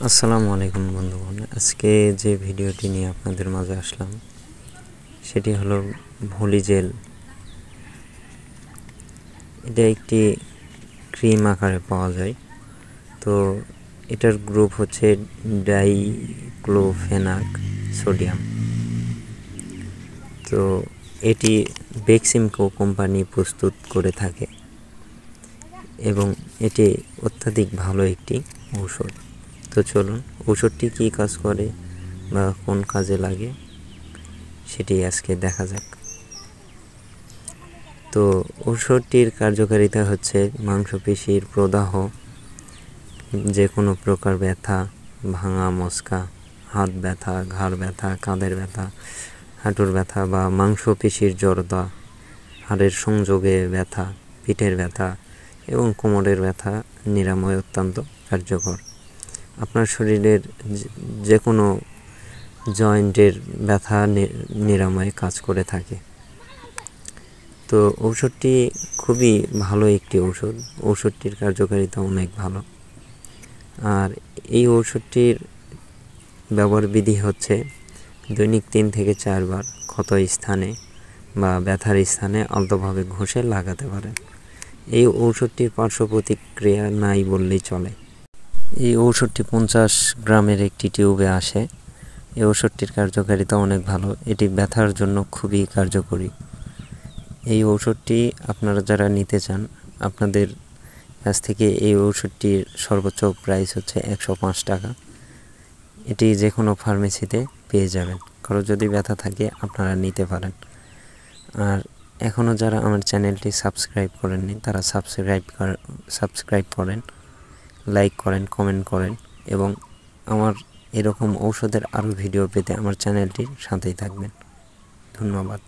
আসসালামু আলাইকুম বন্ধুগণ। আজকে যে ভিডিওটি নিয়ে আপনাদের মাঝে আসলাম সেটি হলো ভলি জেল। এটা একটি ক্রিম আকারে পাওয়া যায়। তো এটার গ্রুপ হচ্ছে ডাইক্লোফেনাক সোডিয়াম। তো এটি বেক্সিমকো কোম্পানি প্রস্তুত করে থাকে এবং এটি অত্যাধিক ভালো একটি ঔষধ। তো চলুন ঔষধটি কী কাজ করে বা কোন কাজে লাগে সেটি আজকে দেখা যাক। তো ঔষধটির কার্যকারিতা হচ্ছে মাংসপেশির প্রদাহ, যে কোনো প্রকার ব্যথা, ভাঙা মচকা, হাত ব্যথা, ঘাড় ব্যথা, কাঁধের ব্যথা, হাঁটুর ব্যথা বা মাংসপেশির জড়তা, হাড়ের সংযোগে ব্যথা, পিঠের ব্যথা এবং কোমরের ব্যথা নিরাময় অত্যন্ত কার্যকর। আপনার শরীরের যে কোনো জয়েন্টের ব্যথা নিরাময়ে কাজ করে থাকে। তো ঔষধটি খুবই ভালো একটি ঔষধটির কার্যকারিতা অনেক ভালো। আর এই ঔষধটির ব্যবহার বিধি হচ্ছে দৈনিক 3 থেকে 4 বার ক্ষত স্থানে বা ব্যথার স্থানে আলতোভাবে ঘষে লাগাতে পারেন। এই ঔষধটির পার্শ্ব প্রতিক্রিয়া নাই বললেই চলে। এই ঔষধটি 50 গ্রামের একটি টিউবে আসে। এই ঔষধটির কার্যকারিতা অনেক ভালো। এটি ব্যথার জন্য খুবই কার্যকরী। এই ঔষধটি আপনারা যারা নিতে চান, আপনাদের কাছ থেকে এই ঔষধটির সর্বোচ্চ প্রাইস হচ্ছে 105 টাকা। এটি যে কোনো ফার্মেসিতে পেয়ে যাবেন। কারো যদি ব্যথা থাকে আপনারা নিতে পারেন। আর এখনও যারা আমার চ্যানেলটি সাবস্ক্রাইব করেননি তারা সাবস্ক্রাইব করেন, লাইক করেন, কমেন্ট করেন এবং আমার এরকম ঔষধের আরও ভিডিও পেতে আমার চ্যানেলটির সাথেই থাকবেন। ধন্যবাদ।